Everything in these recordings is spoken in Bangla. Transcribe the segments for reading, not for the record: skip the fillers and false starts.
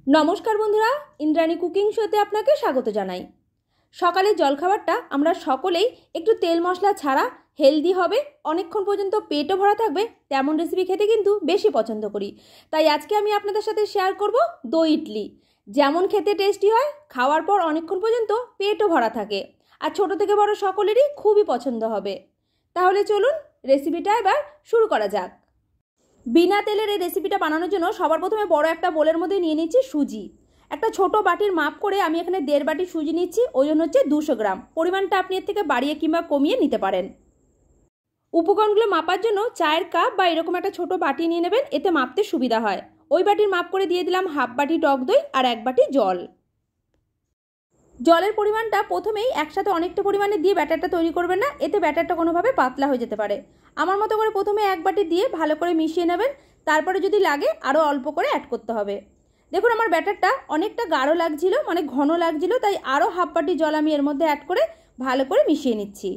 নমস্কার বন্ধুরা, ইন্দ্রাণী কুকিং শোতে আপনাকে স্বাগত জানাই। সকালের জলখাবারটা আমরা সকলেই একটু তেল মশলা ছাড়া হেলদি হবে, অনেকক্ষণ পর্যন্ত পেটও ভরা থাকবে তেমন রেসিপি খেতে কিন্তু বেশি পছন্দ করি। তাই আজকে আমি আপনাদের সাথে শেয়ার করব দই ইডলি। যেমন খেতে টেস্টি হয়, খাওয়ার পর অনেকক্ষণ পর্যন্ত পেটও ভরা থাকে, আর ছোট থেকে বড় সকলেরই খুবই পছন্দ হবে। তাহলে চলুন রেসিপিটা এবার শুরু করা যাক। বিনা তেলের এই রেসিপিটা বানানোর জন্য সবার প্রথমে বড় একটা বোলের মধ্যে নিয়ে নিচ্ছি সুজি। একটা ছোট বাটির মাপ করে আমি এখানে 1.5 বাটি সুজি নিচ্ছি, ওজন হচ্ছে 200 গ্রাম। পরিমাণটা আপনি এর থেকে বাড়িয়ে কিংবা কমিয়ে নিতে পারেন। উপকরণগুলো মাপার জন্য চায়ের কাপ বা এরকম একটা ছোট বাটি নিয়ে নেবেন, এতে মাপতে সুবিধা হয়। ওই বাটির মাপ করে দিয়ে দিলাম 1/2 বাটি টক দই আর 1 বাটি জল। জলের পরিমাণটা প্রথমেই একসাথে অনেকটা পরিমাণে দিয়ে ব্যাটারটা তৈরি করবেন না, এতে ব্যাটারটা কোনোভাবে পাতলা হয়ে যেতে পারে। আমার মতো করে প্রথমে 1 বাটি দিয়ে ভালো করে মিশিয়ে নেবেন, তারপরে যদি লাগে আরও অল্প করে অ্যাড করতে হবে। দেখুন আমার ব্যাটারটা অনেকটা গাঢ় লাগছিল, মানে ঘন লাগছিল, তাই আরও 1/2 বাটি জল আমি এর মধ্যে অ্যাড করে ভালো করে মিশিয়ে নিচ্ছি।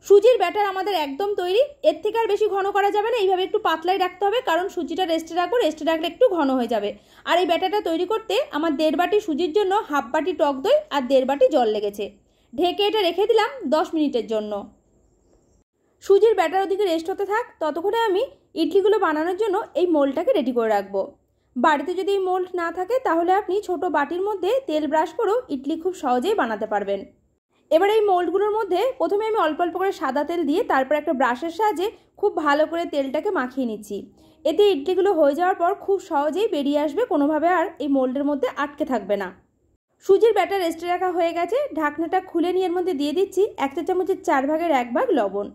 সুজির ব্যাটার আমাদের একদম তৈরি, এর থেকে আর বেশি ঘন করা যাবে না, এইভাবে একটু পাতলাই রাখতে হবে, কারণ সুজিটা রেস্টে রাখবো, রেস্টে রাখলে একটু ঘন হয়ে যাবে। আর এই ব্যাটারটা তৈরি করতে আমার 1.5 বাটি সুজির জন্য 1/2 বাটি টক দই আর 1.5 বাটি জল লেগেছে। ঢেকে এটা রেখে দিলাম 10 মিনিটের জন্য। সুজির ব্যাটার ওদিকে রেস্ট হতে থাক, ততক্ষণে আমি ইডলিগুলো বানানোর জন্য এই মোল্ডটাকে রেডি করে রাখবো। বাড়িতে যদি এই মোল্ড না থাকে তাহলে আপনি ছোট বাটির মধ্যে তেল ব্রাশ করেও ইডলি খুব সহজেই বানাতে পারবেন। এবার এই মোল্ডগুলোর মধ্যে প্রথমে আমি অল্প অল্প করে সাদা তেল দিয়ে তারপর একটা ব্রাশের সাহায্যে খুব ভালো করে তেলটাকে মাখিয়ে নিচ্ছি। এতে ইডলিগুলো হয়ে যাওয়ার পর খুব সহজেই বেরিয়ে আসবে, কোনোভাবে আর এই মোল্ডের মধ্যে আটকে থাকবে না। সুজির ব্যাটার রেস্টে রাখা হয়ে গেছে, ঢাকনাটা খুলে নিয়ে এর মধ্যে দিয়ে দিচ্ছি 1 চা চামচের 4 ভাগের 1 ভাগ লবণ।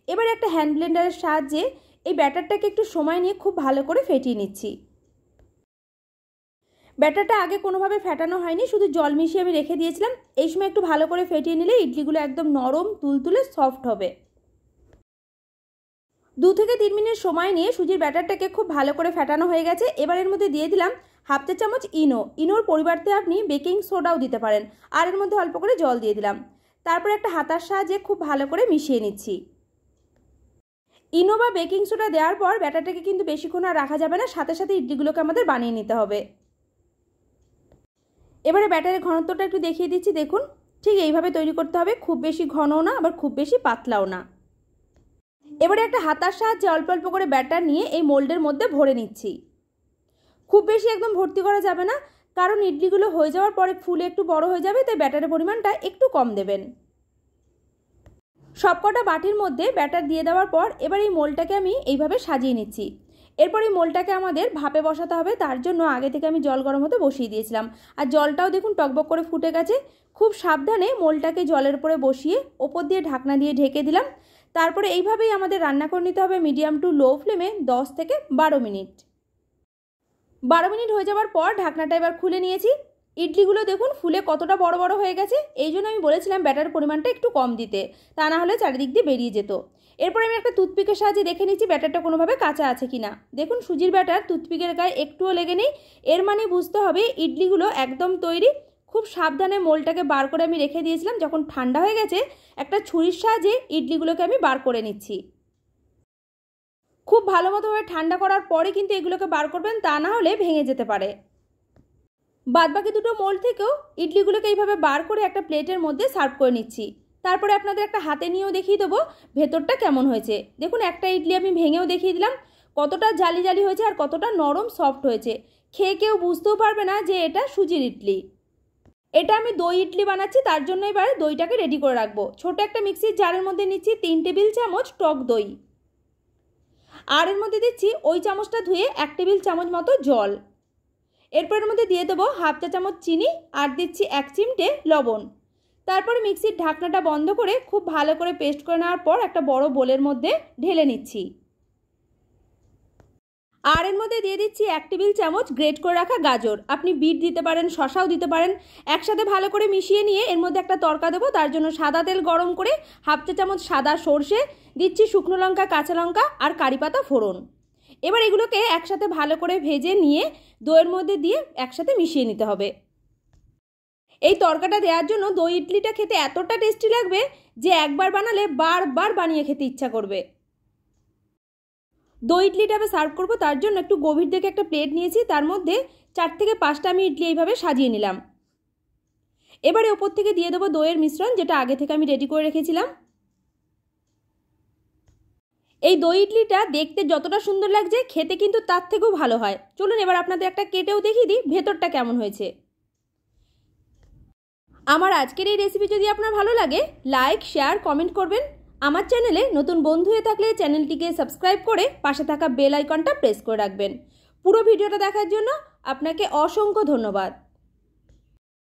এবার একটা হ্যান্ড ব্লেন্ডারের সাহায্যে এই ব্যাটারটাকে একটু সময় নিয়ে খুব ভালো করে ফেটিয়ে নিচ্ছি। ব্যাটারটা আগে কোনোভাবে ফেটানো হয়নি, শুধু জল মিশিয়ে আমি রেখে দিয়েছিলাম। এই সময় একটু ভালো করে ফেটিয়ে নিলে ইডলিগুলো একদম নরম তুলতুলে সফট হবে। 2 থেকে 3 মিনিট সময় নিয়ে সুজির ব্যাটারটাকে খুব ভালো করে ফেটানো হয়ে গেছে। এবার এর মধ্যে দিয়ে দিলাম 1/2 চা চামচ ইনোর পরিবর্তে আপনি বেকিং সোডাও দিতে পারেন, আর এর মধ্যে অল্প করে জল দিয়ে দিলাম। তারপর একটা হাতার সাহায্যে খুব ভালো করে মিশিয়ে নিচ্ছি। ইনো বা বেকিং সোডা দেওয়ার পর ব্যাটারটাকে কিন্তু বেশিক্ষণ আর রাখা যাবে না, সাথে সাথে ইডলিগুলোকে আমাদের বানিয়ে নিতে হবে। এবারে ব্যাটারের ঘনত্বটা একটু দেখিয়ে দিচ্ছি, দেখুন ঠিক এইভাবে তৈরি করতে হবে, খুব বেশি ঘনও না আবার খুব বেশি পাতলাও না। এবারে একটা হাতার সাহায্যে অল্প অল্প করে ব্যাটার নিয়ে এই মোল্ডের মধ্যে ভরে নিচ্ছি। খুব বেশি একদম ভর্তি করা যাবে না, কারণ ইডলিগুলো হয়ে যাওয়ার পরে ফুলে একটু বড় হয়ে যাবে, তাই ব্যাটারের পরিমাণটা একটু কম দেবেন। সবকটা বাটির মধ্যে ব্যাটার দিয়ে দেওয়ার পর এবার এই মোল্ডটাকে আমি এইভাবে সাজিয়ে নিচ্ছি। এরপর এই মোল্ডটাকে আমাদের ভাপে বসাতে হবে, তার জন্য আগে থেকে আমি জল গরম হতে বসিয়ে দিয়েছিলাম, আর জলটাও দেখুন টকবক করে ফুটে গেছে। খুব সাবধানে মোল্ডটাকে জলের উপরে বসিয়ে ওপর দিয়ে ঢাকনা দিয়ে ঢেকে দিলাম। তারপরে এইভাবেই আমাদের রান্না করে নিতে হবে মিডিয়াম টু লো ফ্লেমে 10 থেকে 12 মিনিট। 12 মিনিট হয়ে যাওয়ার পর ঢাকনাটা এবার খুলে নিয়েছি। ইডলিগুলো দেখুন ফুলে কতটা বড় বড় হয়ে গেছে, এই জন্য আমি বলেছিলাম ব্যাটার পরিমাণটা একটু কম দিতে, তা না হলে চারিদিক দিয়ে বেরিয়ে যেত। এরপর আমি একটা টুথপিকের সাহায্যে দেখে নিচ্ছি ব্যাটারটা কোনোভাবে কাঁচা আছে কিনা। দেখুন সুজির ব্যাটার টুথপিকের গায়ে একটুও লেগে নেই, এর মানে বুঝতে হবে ইডলিগুলো একদম তৈরি। খুব সাবধানে মোল্ডটাকে বার করে আমি রেখে দিয়েছিলাম, যখন ঠান্ডা হয়ে গেছে একটা ছুরির সাহায্যে ইডলিগুলোকে আমি বার করে নিচ্ছি। খুব ভালো মতোভাবে ঠান্ডা করার পরে কিন্তু এগুলোকে বার করবেন, তা না হলে ভেঙে যেতে পারে। বাদবাকি দুটো মোল্ড থেকেও ইডলিগুলোকে এইভাবে বার করে একটা প্লেটের মধ্যে সার্ভ করে নিচ্ছি। তারপরে আপনাদের একটা হাতে নিয়েও দেখিয়ে দেবো ভেতরটা কেমন হয়েছে। দেখুন একটা ইডলি আমি ভেঙেও দেখিয়ে দিলাম, কতটা জালি জালি হয়েছে আর কতটা নরম সফট হয়েছে। খেয়ে কেউ বুঝতেও পারবে না যে এটা সুজির ইডলি। এটা আমি দই ইডলি বানাচ্ছি, তার জন্য এবার দইটাকে রেডি করে রাখবো। ছোট একটা মিক্সির জারের মধ্যে নিচ্ছি 3 টেবিল চামচ টক দই, আর এর মধ্যে দিচ্ছি ওই চামচটা ধুয়ে 1 টেবিল চামচ মতো জল। এরপর এর মধ্যে দিয়ে দেবো 1/2 চা চামচ চিনি আর দিচ্ছি 1 চিমটে লবণ। তারপর মিক্সির ঢাকনাটা বন্ধ করে খুব ভালো করে পেস্ট করে নেওয়ার পর একটা বড় বোলের মধ্যে ঢেলে নিচ্ছি। আর এর মধ্যে দিয়ে দিচ্ছি 1 টেবিল চামচ গ্রেট করে রাখা গাজর, আপনি বিট দিতে পারেন, শসাও দিতে পারেন। একসাথে ভালো করে মিশিয়ে নিয়ে এর মধ্যে একটা তড়কা দেবো, তার জন্য সাদা তেল গরম করে 1/2 চা চামচ সাদা সর্ষে দিচ্ছি, শুকনো লঙ্কা, কাঁচা লঙ্কা আর কারি পাতা ফোড়ন। এবার এগুলোকে একসাথে ভালো করে ভেজে নিয়ে দইয়ের মধ্যে দিয়ে একসাথে মিশিয়ে নিতে হবে। এই তরকাটা দেওয়ার জন্য দই ইডলিটা খেতে এতটা টেস্টি লাগবে যে একবার বানালে বারবার বানিয়ে খেতে ইচ্ছা করবে। দই ইডলিটা আমি সার্ভ করবো, তার জন্য একটু গভীর দেখে একটা প্লেট নিয়েছি, তার মধ্যে 4 থেকে 5টা আমি ইডলি এইভাবে সাজিয়ে নিলাম। এবারে ওপর থেকে দিয়ে দেবো দইয়ের মিশ্রণ, যেটা আগে থেকে আমি রেডি করে রেখেছিলাম। এই দই ইডলিটা দেখতে যতটা সুন্দর লাগছে, খেতে কিন্তু তার থেকেও ভালো হয়। চলুন এবার আপনাদের একটা কেটেও দেখিয়ে দিই ভেতরটা কেমন হয়েছে। আমার আজকের এই রেসিপি যদি আপনার ভালো লাগে, লাইক, শেয়ার, কমেন্ট করবেন। আমার চ্যানেলে নতুন বন্ধু হয়ে থাকলে চ্যানেলটিকে সাবস্ক্রাইব করে পাশে থাকা বেল আইকনটা প্রেস করে রাখবেন। পুরো ভিডিওটা দেখার জন্য আপনাকে অসংখ্য ধন্যবাদ।